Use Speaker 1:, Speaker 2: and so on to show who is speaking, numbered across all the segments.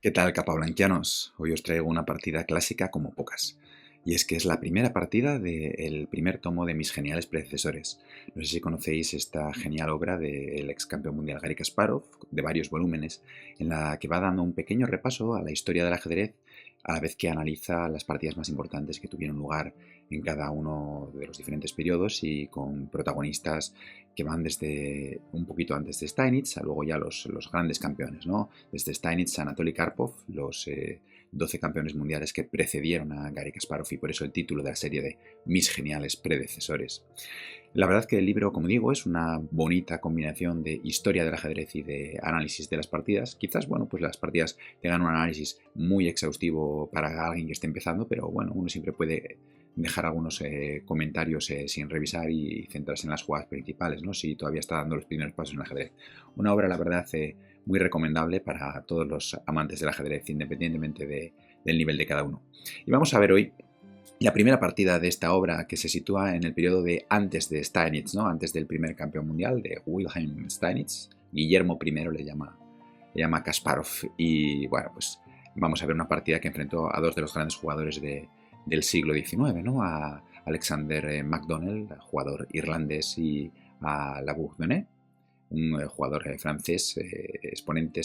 Speaker 1: ¿Qué tal, capablanquianos? Hoy os traigo una partida clásica como pocas. Y es que es la primera partida del primer tomo de mis geniales predecesores. No sé si conocéis esta genial obra del ex campeón mundial Garry Kasparov, de varios volúmenes, en la que va dando un pequeño repaso a la historia del ajedrez, a la vez que analiza las partidas más importantes que tuvieron lugar en cada uno de los diferentes periodos y con protagonistas que van desde un poquito antes de Steinitz a luego ya los grandes campeones, ¿no? Desde Steinitz a Anatoly Karpov, los 12 campeones mundiales que precedieron a Garry Kasparov, y por eso el título de la serie de Mis geniales predecesores. La verdad es que el libro, como digo, es una bonita combinación de historia del ajedrez y de análisis de las partidas. Quizás, bueno, pues las partidas tengan un análisis muy exhaustivo para alguien que esté empezando, pero bueno, uno siempre puede dejar algunos comentarios sin revisar y centrarse en las jugadas principales, ¿no? Si todavía está dando los primeros pasos en el ajedrez. Una obra, la verdad, muy recomendable para todos los amantes del ajedrez, independientemente del nivel de cada uno. Y vamos a ver hoy la primera partida de esta obra, que se sitúa en el periodo de antes de Steinitz, ¿no? Antes del primer campeón mundial, de Wilhelm Steinitz. Guillermo I le llama Kasparov. Y bueno, pues vamos a ver una partida que enfrentó a dos de los grandes jugadores del siglo XIX, ¿no? A Alexander McDonnell, jugador irlandés, y a La Bourdonnais, un jugador francés, exponente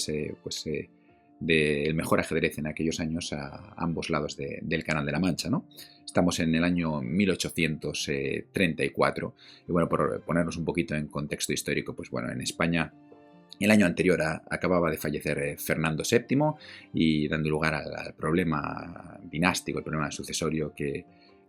Speaker 1: del mejor ajedrez en aquellos años a ambos lados del Canal de la Mancha, ¿no? Estamos en el año 1834 y bueno, por ponernos un poquito en contexto histórico, pues bueno, en España el año anterior acababa de fallecer Fernando VII y dando lugar al problema dinástico, el problema sucesorio que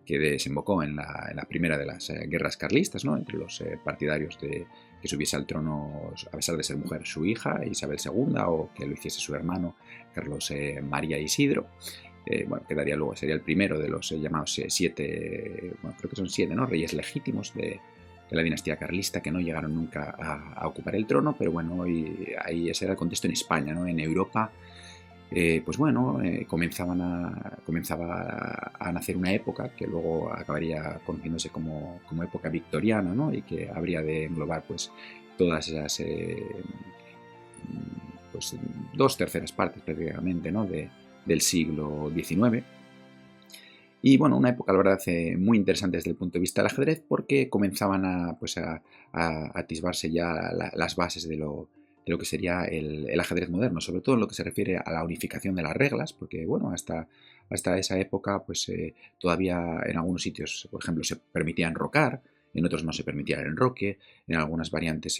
Speaker 1: desembocó en la primera de las guerras carlistas, ¿no? Entre los partidarios de que subiese al trono, a pesar de ser mujer, su hija Isabel II, o que lo hiciese su hermano Carlos María Isidro. Bueno, quedaría luego, sería el primero de los llamados siete, bueno, creo que son siete, ¿no? Reyes legítimos de la dinastía carlista, que no llegaron nunca a ocupar el trono, pero bueno, ahí ese era el contexto en España, ¿no? En Europa, pues bueno, comenzaba a nacer una época que luego acabaría conociéndose como época victoriana, ¿no? Y que habría de englobar pues todas esas pues 2/3 partes prácticamente, ¿no? del siglo XIX. Y bueno, una época, la verdad, muy interesante desde el punto de vista del ajedrez, porque comenzaban a atisbarse ya las bases de lo que sería el ajedrez moderno, sobre todo en lo que se refiere a la unificación de las reglas, porque bueno, hasta esa época pues todavía en algunos sitios, por ejemplo, se permitía enrocar, en otros no se permitía el enroque, en algunas variantes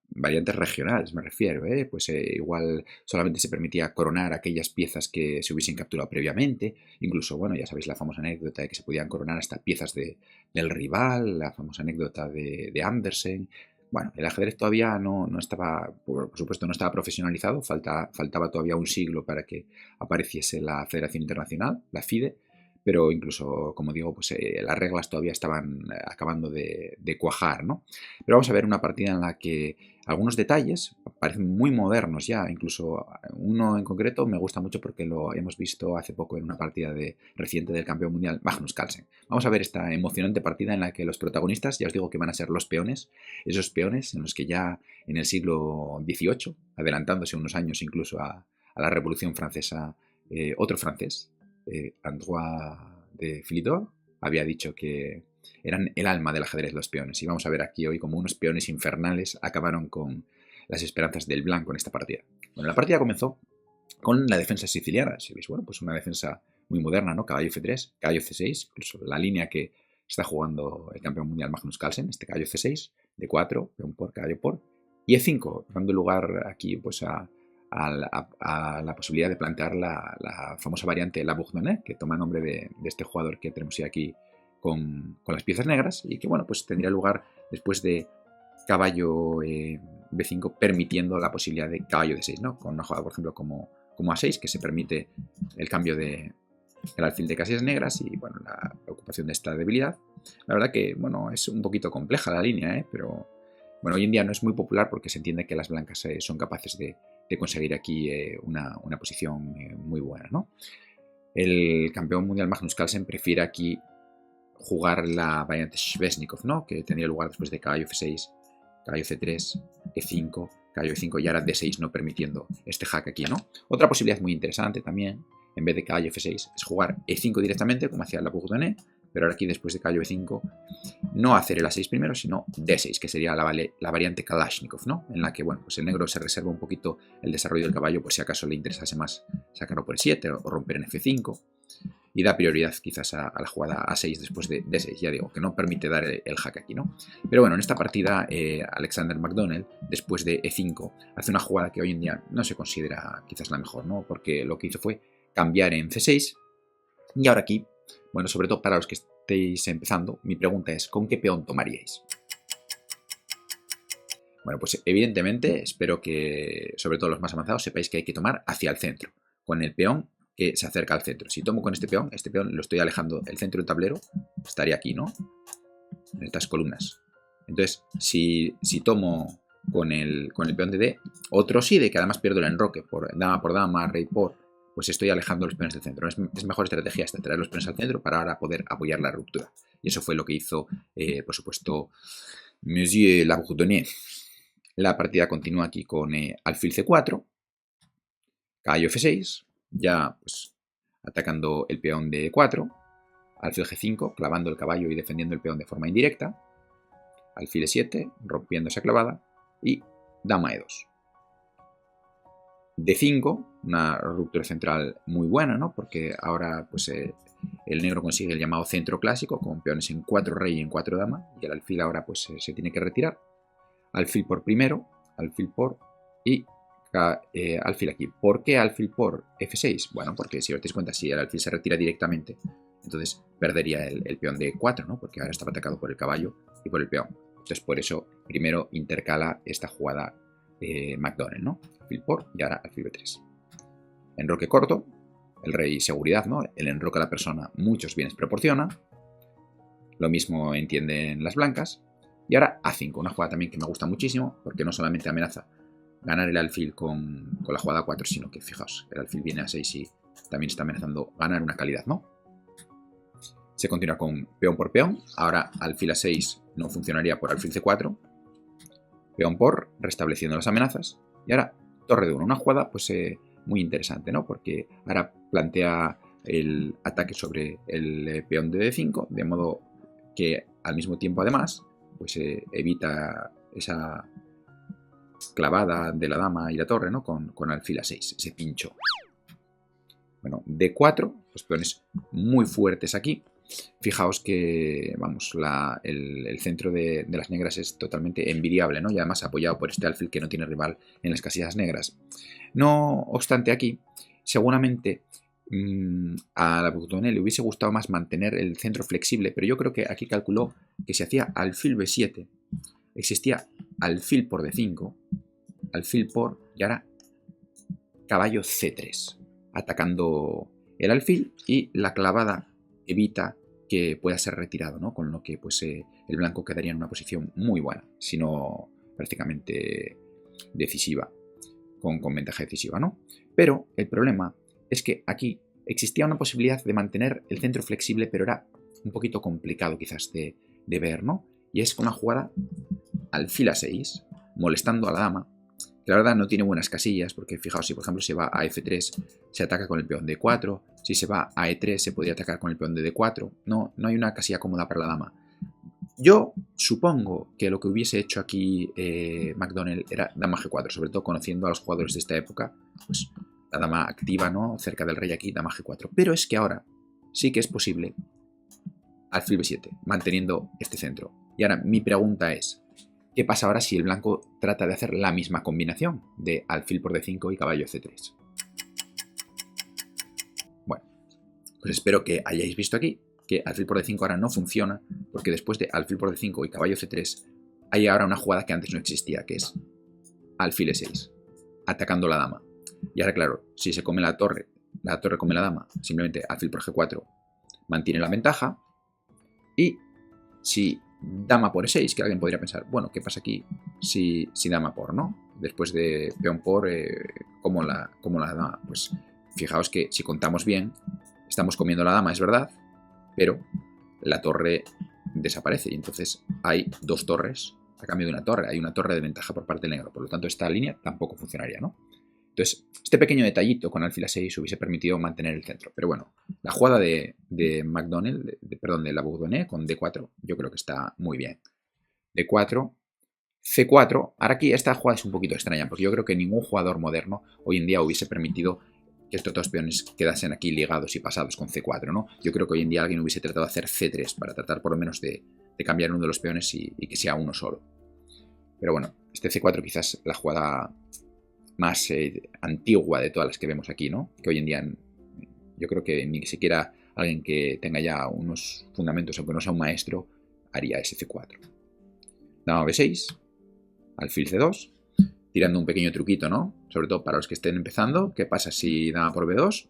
Speaker 1: variantes regionales me refiero, pues igual solamente se permitía coronar aquellas piezas que se hubiesen capturado previamente, incluso, bueno, ya sabéis la famosa anécdota de que se podían coronar hasta piezas del rival, la famosa anécdota de Andersen. Bueno, el ajedrez todavía no estaba, por supuesto, no estaba profesionalizado, faltaba todavía un siglo para que apareciese la Federación Internacional, la FIDE, pero incluso, como digo, pues las reglas todavía estaban acabando de cuajar, ¿no? Pero vamos a ver una partida en la que algunos detalles parecen muy modernos ya, incluso uno en concreto me gusta mucho porque lo hemos visto hace poco en una partida reciente del campeón mundial Magnus Carlsen. Vamos a ver esta emocionante partida en la que los protagonistas, ya os digo que van a ser los peones, esos peones en los que ya en el siglo XVIII, adelantándose unos años incluso a la Revolución Francesa, otro francés, Antoine de Philidor, había dicho que eran el alma del ajedrez los peones. Y vamos a ver aquí hoy como unos peones infernales acabaron con las esperanzas del blanco en esta partida. Bueno, la partida comenzó con la defensa siciliana. Si veis, bueno, pues una defensa muy moderna, ¿no? Caballo F3, caballo C6, incluso la línea que está jugando el campeón mundial Magnus Carlsen, este caballo C6, D4, peón por, caballo por, y E5, dando lugar aquí pues a la posibilidad de plantear la famosa variante La Bourdonnais, que toma nombre de este jugador que tenemos aquí con las piezas negras, y que bueno, pues tendría lugar después de caballo B5, permitiendo la posibilidad de caballo D6, ¿no? Con una jugada, por ejemplo, como A6, que se permite el cambio del alfil de casillas negras y bueno, la ocupación de esta debilidad. La verdad que bueno, es un poquito compleja la línea, pero bueno, hoy en día no es muy popular porque se entiende que las blancas son capaces de conseguir aquí una posición muy buena, ¿no? El campeón mundial Magnus Carlsen prefiere aquí jugar la variante Sveshnikov, ¿no? Que tendría lugar después de caballo F6, caballo C3, E5, caballo E5 y ahora D6, no permitiendo este jaque aquí, ¿no? Otra posibilidad muy interesante también, en vez de caballo F6, es jugar E5 directamente, como hacía la Bourdonnais, pero ahora aquí después de caballo E5, no hacer el A6 primero, sino D6, que sería la variante Kalashnikov, ¿no? En la que, bueno, pues el negro se reserva un poquito el desarrollo del caballo por si acaso le interesase más sacarlo por E7 o romper en F5, y da prioridad quizás a la jugada A6 después de D6, ya digo, que no permite dar el jaque aquí, ¿no? Pero bueno, en esta partida Alexander McDonnell, después de E5, hace una jugada que hoy en día no se considera quizás la mejor, ¿no? Porque lo que hizo fue cambiar en C6, y ahora aquí, bueno, sobre todo para los que estéis empezando, mi pregunta es, ¿con qué peón tomaríais? Bueno, pues evidentemente espero que, sobre todo los más avanzados, sepáis que hay que tomar hacia el centro, con el peón que se acerca al centro. Si tomo con este peón lo estoy alejando del centro del tablero, estaría aquí, ¿no? En estas columnas. Entonces, si tomo con el peón de D, otro sí, de que además pierdo el enroque por dama, rey por, pues estoy alejando los peones del centro. Es mejor estrategia esta, traer los peones al centro para ahora poder apoyar la ruptura. Y eso fue lo que hizo, por supuesto, Monsieur La Bourdonnais. La partida continúa aquí con alfil C4, caballo F6, ya pues atacando el peón de E4, alfil G5, clavando el caballo y defendiendo el peón de forma indirecta, alfil E7, rompiendo esa clavada, y dama E2. D5, una ruptura central muy buena, ¿no? Porque ahora pues el negro consigue el llamado centro clásico, con peones en 4 rey y en 4 dama, y el alfil ahora pues se tiene que retirar. Alfil por primero, alfil por y alfil aquí. ¿Por qué alfil por F6? Bueno, porque si os dais cuenta, si el alfil se retira directamente, entonces perdería el peón de 4, ¿no? Porque ahora estaba atacado por el caballo y por el peón. Entonces por eso primero intercala esta jugada McDonnell, ¿no? Alfil por y ahora alfil B3. Enroque corto, el rey seguridad, ¿no? El enroque a la persona muchos bienes proporciona. Lo mismo entienden las blancas. Y ahora A5, una jugada también que me gusta muchísimo, porque no solamente amenaza ganar el alfil con la jugada 4, sino que, fijaos, el alfil viene a 6 y también está amenazando ganar una calidad, ¿no? Se continúa con peón por peón, ahora alfil A6 no funcionaría por alfil C4, peón por, restableciendo las amenazas, y ahora torre de 1, una jugada pues muy interesante, ¿no? Porque ahora plantea el ataque sobre el peón de D5, de modo que al mismo tiempo además pues evita esa clavada de la dama y la torre, ¿no? Con alfil A6, ese pincho. Bueno, D4, los peones muy fuertes aquí. Fijaos que, vamos, el centro de las negras es totalmente envidiable, ¿no? Y además apoyado por este alfil que no tiene rival en las casillas negras. No obstante aquí, seguramente a la Bourdonnais le hubiese gustado más mantener el centro flexible, pero yo creo que aquí calculó que si hacía alfil B7, existía alfil por D5, alfil por, y ahora caballo C3, atacando el alfil, y la clavada evita que pueda ser retirado, ¿no? Con lo que pues, el blanco quedaría en una posición muy buena, sino prácticamente decisiva, con ventaja decisiva, ¿no? Pero el problema es que aquí existía una posibilidad de mantener el centro flexible, pero era un poquito complicado quizás de ver, ¿no? Y es una jugada alfil A6, molestando a la dama, que la verdad no tiene buenas casillas, porque fijaos, si por ejemplo se va a F3, se ataca con el peón de D4, si se va a E3 se podría atacar con el peón de D4, no hay una casilla cómoda para la dama. Yo supongo que lo que hubiese hecho aquí McDonnell era dama G4, sobre todo conociendo a los jugadores de esta época, pues la dama activa, ¿no? Cerca del rey aquí, dama G4. Pero es que ahora sí que es posible alfil B7, manteniendo este centro. Y ahora mi pregunta es, ¿qué pasa ahora si el blanco trata de hacer la misma combinación de alfil por D5 y caballo C3? Bueno, pues espero que hayáis visto aquí que alfil por D5 ahora no funciona, porque después de alfil por D5 y caballo C3 hay ahora una jugada que antes no existía, que es alfil E6, atacando la dama. Y ahora, claro, si se come la torre come la dama, simplemente alfil por G4 mantiene la ventaja. Y si dama por E6, que alguien podría pensar, bueno, ¿qué pasa aquí si dama por, no? Después de peón por, ¿cómo la dama? Pues fijaos que si contamos bien, estamos comiendo la dama, es verdad, pero la torre desaparece y entonces hay dos torres a cambio de una torre. Hay una torre de ventaja por parte del negro, por lo tanto esta línea tampoco funcionaría, ¿no? Entonces, este pequeño detallito con alfil a6 hubiese permitido mantener el centro. Pero bueno, la jugada de McDonald, perdón, de la Bourdonnais con D4, yo creo que está muy bien. D4, C4. Ahora aquí esta jugada es un poquito extraña, porque yo creo que ningún jugador moderno hoy en día hubiese permitido que estos dos peones quedasen aquí ligados y pasados con C4, ¿no? Yo creo que hoy en día alguien hubiese tratado de hacer C3 para tratar por lo menos de cambiar uno de los peones y que sea uno solo. Pero bueno, este C4 quizás la jugada más antigua de todas las que vemos aquí, ¿no? Que hoy en día yo creo que ni siquiera alguien que tenga ya unos fundamentos, aunque no sea un maestro, haría ese C4. Dama B6, alfil C2, tirando un pequeño truquito, ¿no? Sobre todo para los que estén empezando. ¿Qué pasa si dama por B2?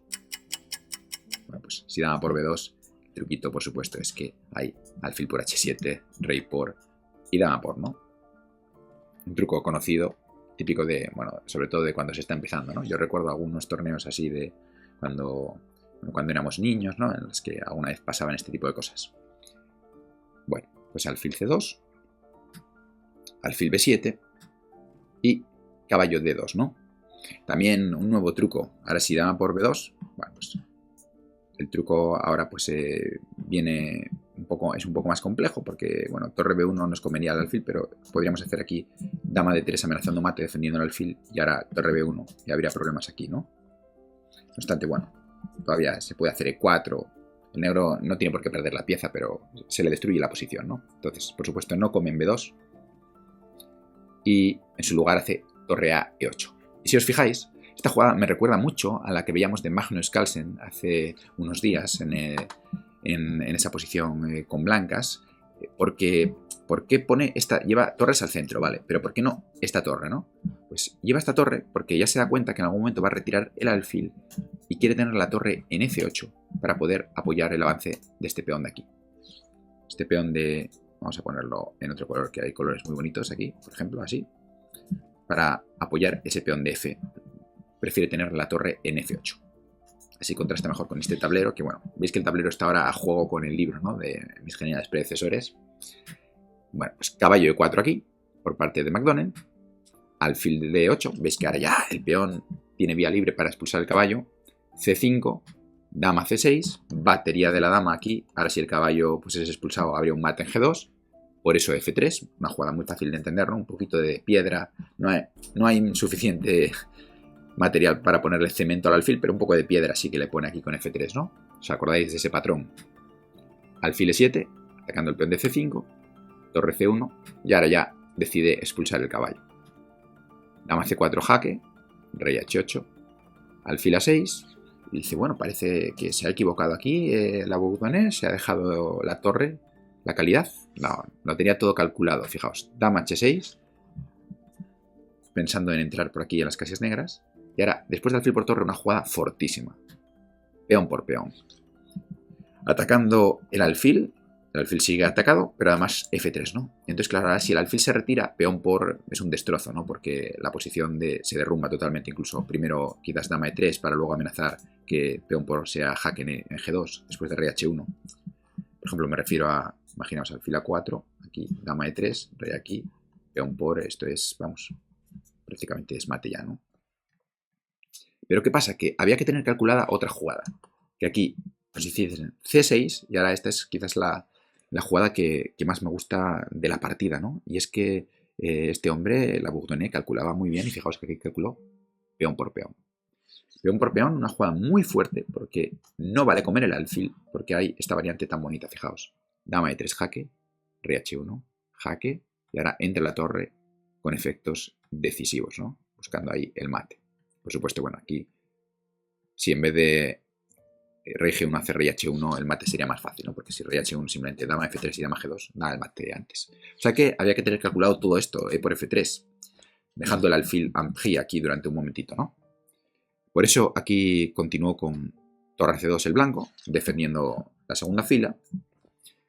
Speaker 1: Bueno, pues si dama por B2, el truquito, por supuesto, es que hay alfil por H7, rey por y dama por, ¿no? Un truco conocido, típico de, bueno, sobre todo de cuando se está empezando, ¿no? Yo recuerdo algunos torneos así de cuando éramos niños, ¿no? En los que alguna vez pasaban este tipo de cosas. Bueno, pues alfil C2, alfil B7 y caballo D2, ¿no? También un nuevo truco. Ahora si dama por B2, bueno, pues el truco ahora pues viene es un poco más complejo porque, bueno, torre B1 nos convenía al alfil, pero podríamos hacer aquí dama D3 amenazando mate defendiendo el alfil y ahora torre B1 y habría problemas aquí, ¿no? No obstante, bueno, todavía se puede hacer E4. El negro no tiene por qué perder la pieza, pero se le destruye la posición, ¿no? Entonces, por supuesto, no come en B2 y en su lugar hace torre A E8. Y si os fijáis, esta jugada me recuerda mucho a la que veíamos de Magnus Carlsen hace unos días en esa posición con blancas. ¿Por qué pone esta? Lleva torres al centro, vale, pero ¿por qué no esta torre, no? Pues lleva esta torre porque ya se da cuenta que en algún momento va a retirar el alfil y quiere tener la torre en F8 para poder apoyar el avance de este peón de aquí. Este peón de... Vamos a ponerlo en otro color, que hay colores muy bonitos aquí, por ejemplo, así. Para apoyar ese peón de F, prefiere tener la torre en F8. Así contrasta mejor con este tablero, que bueno, veis que el tablero está ahora a juego con el libro, ¿no? De mis geniales predecesores. Bueno, pues caballo E4 aquí, por parte de McDonald. Alfil de D8, veis que ahora ya el peón tiene vía libre para expulsar el caballo. C5, dama C6, batería de la dama aquí. Ahora si el caballo pues, es expulsado, habría un mate en G2. Por eso F3, una jugada muy fácil de entender, ¿no? Un poquito de piedra. No hay suficiente material para ponerle cemento al alfil, pero un poco de piedra sí que le pone aquí con F3, ¿no? ¿Os acordáis de ese patrón? Alfil E7, atacando el peón de C5, torre C1, y ahora ya decide expulsar el caballo. Dama C4 jaque, rey H8, alfil A6, y dice, bueno, parece que se ha equivocado aquí la Bourdonnais, se ha dejado la torre, la calidad. No, lo tenía todo calculado, fijaos. Dama H6, pensando en entrar por aquí en las casillas negras. Y ahora, después de alfil por torre, una jugada fortísima. Peón por peón. Atacando el alfil sigue atacado, pero además F3, ¿no? Entonces, claro, ahora si el alfil se retira, peón por es un destrozo, ¿no? Porque la posición se derrumba totalmente, incluso primero quizás dama E3 para luego amenazar que peón por sea jaque en G2, después de rey H1. Por ejemplo, me refiero a, imaginaos, alfil A4, aquí dama E3, rey aquí, peón por, esto es, vamos, prácticamente es mate ya, ¿no? Pero ¿qué pasa? Que había que tener calculada otra jugada. Que aquí nos hiciesen C6 y ahora esta es quizás la jugada que más me gusta de la partida, ¿no? Y es que este hombre, la Bourdonnais, calculaba muy bien y fijaos que aquí calculó peón por peón. Peón por peón, una jugada muy fuerte porque no vale comer el alfil porque hay esta variante tan bonita, fijaos. Dama E3 jaque, rey H1, jaque y ahora entra la torre con efectos decisivos, ¿no? Buscando ahí el mate. Por supuesto, bueno, aquí, si en vez de rey G1 hace rey H1, el mate sería más fácil, ¿no? Porque si rey H1 simplemente dama F3 y dama G2, da el mate antes. O sea que había que tener calculado todo esto por F3, dejando el alfil aquí durante un momentito, ¿no? Por eso aquí continuó con torre C2 el blanco, defendiendo la segunda fila.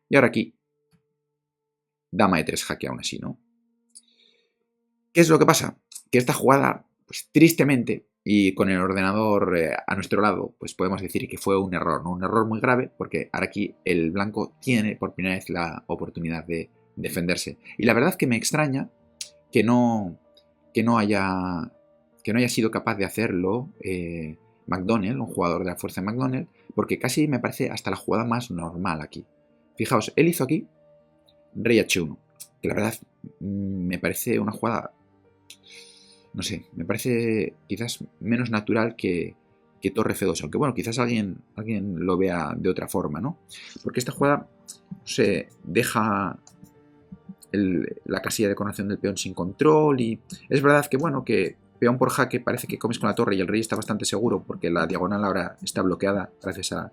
Speaker 1: Y ahora aquí, dama E3 jaque aún así, ¿no? ¿Qué es lo que pasa? Que esta jugada, pues tristemente, y con el ordenador a nuestro lado, pues podemos decir que fue un error, ¿no? Un error muy grave, porque ahora aquí el blanco tiene por primera vez la oportunidad de defenderse. Y la verdad que me extraña que no, que no haya sido capaz de hacerlo McDonnell, un jugador de la fuerza de McDonnell, porque casi me parece hasta la jugada más normal aquí. Fijaos, él hizo aquí rey H1, que la verdad me parece una jugada, no sé, me parece quizás menos natural que torre F2, aunque bueno, quizás alguien lo vea de otra forma, ¿no? Porque esta jugada se deja la casilla de coronación del peón sin control y es verdad que bueno, que peón por jaque parece que comes con la torre y el rey está bastante seguro porque la diagonal ahora está bloqueada gracias al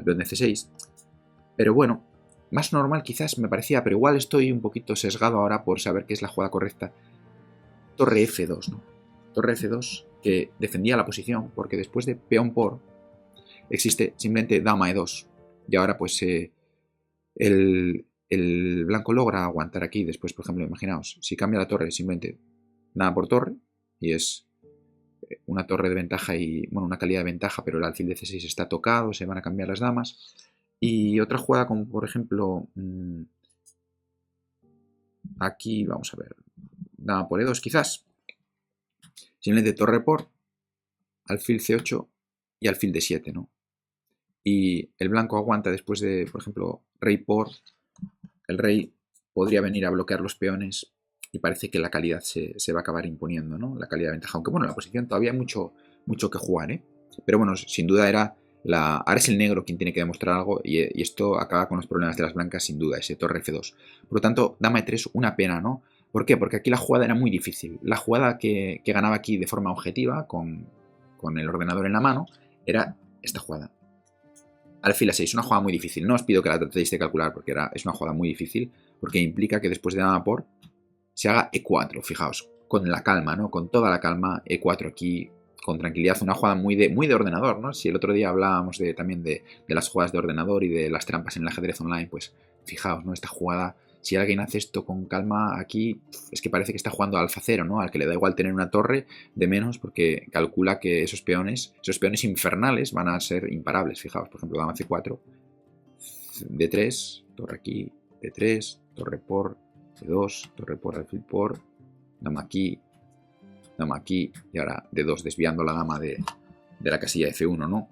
Speaker 1: peón de C6, pero bueno, más normal quizás me parecía, pero igual estoy un poquito sesgado ahora por saber qué es la jugada correcta. Torre F2, ¿no? Torre F2 que defendía la posición, porque después de peón por existe simplemente dama E2. Y ahora pues el blanco logra aguantar aquí. Después, por ejemplo, imaginaos, si cambia la torre simplemente dama por torre, y es una torre de ventaja y, bueno, una calidad de ventaja, pero el alfil de C6 está tocado, se van a cambiar las damas. Y otra jugada como, por ejemplo, aquí, vamos a ver, dama por E2 quizás. Simplemente torre por, alfil C8 y alfil D7, ¿no? Y el blanco aguanta después de, por ejemplo, rey por, el rey podría venir a bloquear los peones y parece que la calidad se va a acabar imponiendo, ¿no? La calidad de ventaja. Aunque bueno, la posición todavía hay mucho que jugar, ¿eh? Pero bueno, sin duda era ahora es el negro quien tiene que demostrar algo y esto acaba con los problemas de las blancas sin duda, ese torre F2. Por lo tanto, dama E3, una pena, ¿no? ¿Por qué? Porque aquí la jugada era muy difícil. La jugada que ganaba aquí de forma objetiva, con el ordenador en la mano, era esta jugada. Alfil A6, una jugada muy difícil. No os pido que la tratéis de calcular porque es una jugada muy difícil, porque implica que después de dama por se haga E4, fijaos, con la calma, ¿no? Con toda la calma, E4 aquí, con tranquilidad, una jugada muy de ordenador, ¿no? Si el otro día hablábamos también de las jugadas de ordenador y de las trampas en el ajedrez online, pues fijaos, ¿no? Esta jugada, si alguien hace esto con calma aquí, es que parece que está jugando a alfa cero, ¿no? Al que le da igual tener una torre de menos porque calcula que esos peones infernales van a ser imparables, fijaos, por ejemplo, dama C4, D3, torre aquí, D3, torre por, D2, torre por, alfil por, dama aquí y ahora D2 desviando la dama de la casilla F1, ¿no?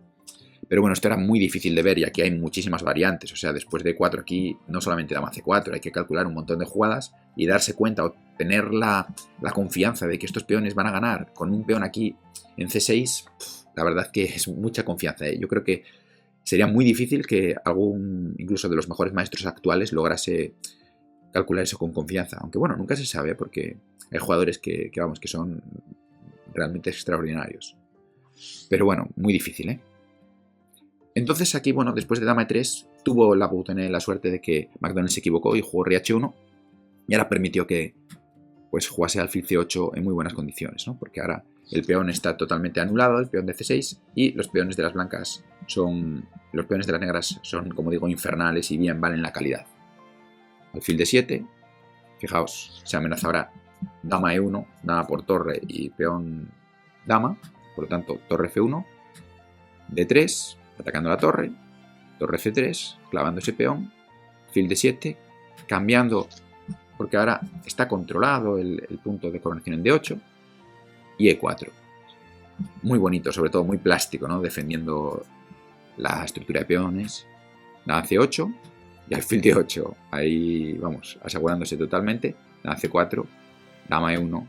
Speaker 1: Pero bueno, esto era muy difícil de ver y aquí hay muchísimas variantes. O sea, después de 4 aquí no solamente dama C4, hay que calcular un montón de jugadas y darse cuenta o tener la confianza de que estos peones van a ganar con un peón aquí en C6. La verdad que es mucha confianza, ¿eh? Yo creo que sería muy difícil que algún, incluso de los mejores maestros actuales, lograse calcular eso con confianza. Aunque bueno, nunca se sabe porque hay jugadores que son realmente extraordinarios. Pero bueno, muy difícil, ¿eh? Entonces aquí, bueno, después de dama E3, tuvo la Boutonnais la suerte de que McDonnell se equivocó y jugó rey H1 y ahora permitió que pues jugase alfil C8 en muy buenas condiciones, ¿no? Porque ahora el peón está totalmente anulado, el peón de C6, y los peones de las blancas los peones de las negras son, como digo, infernales y bien valen la calidad. Alfil D7, fijaos, se amenaza ahora dama E1, dama por torre y peón dama, por lo tanto torre F1, D3, atacando la torre C3, clavando ese peón, alfil D7, cambiando, porque ahora está controlado el punto de coronación en D8, y E4. Muy bonito, sobre todo muy plástico, ¿no? Defendiendo la estructura de peones. Dama C8 y alfil D8. Ahí, vamos, asegurándose totalmente. Dama C4, dama E1,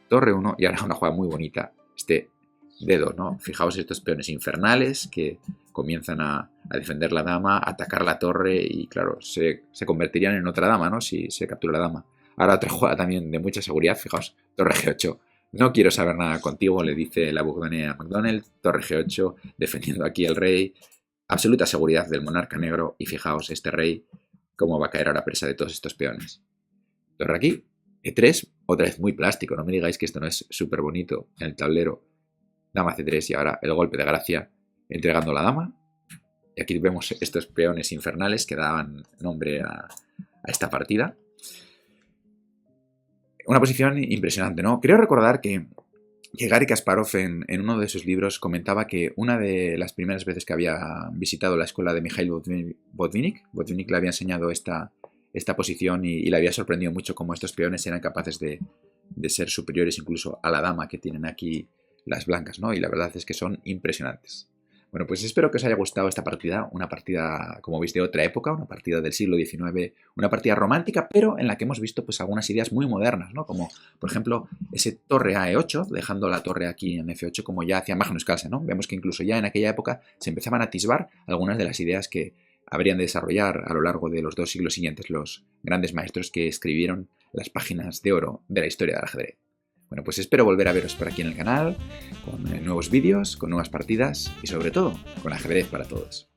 Speaker 1: torre 1 y ahora una jugada muy bonita. Este D2, ¿no? Fijaos estos peones infernales que comienzan a defender la dama, a atacar la torre y, claro, se convertirían en otra dama, ¿no? Si se captura la dama. Ahora otra jugada también de mucha seguridad, fijaos, torre G8. No quiero saber nada contigo, le dice la Boutonnais a McDonnell, torre G8, defendiendo aquí el rey. Absoluta seguridad del monarca negro y fijaos este rey cómo va a caer a la presa de todos estos peones. Torre aquí, E3, otra vez muy plástico, no me digáis que esto no es súper bonito en el tablero. Dama C3 y ahora el golpe de gracia entregando la dama. Y aquí vemos estos peones infernales que daban nombre a esta partida. Una posición impresionante, ¿no? Creo recordar que Garry Kasparov en uno de sus libros comentaba que una de las primeras veces que había visitado la escuela de Mikhail Botvinnik le había enseñado esta esta posición y le había sorprendido mucho cómo estos peones eran capaces de ser superiores incluso a la dama que tienen aquí las blancas, ¿no? Y la verdad es que son impresionantes. Bueno, pues espero que os haya gustado esta partida, una partida, como veis, de otra época, una partida del siglo XIX, una partida romántica, pero en la que hemos visto pues algunas ideas muy modernas, ¿no? Como, por ejemplo, ese torre a E8, dejando la torre aquí en F8 como ya hacía Magnus Carlsen, ¿no? Vemos que incluso ya en aquella época se empezaban a atisbar algunas de las ideas que habrían de desarrollar a lo largo de los 2 siglos siguientes los grandes maestros que escribieron las páginas de oro de la historia del ajedrez. Bueno, pues espero volver a veros por aquí en el canal, con nuevos vídeos, con nuevas partidas y sobre todo, con ajedrez para todos.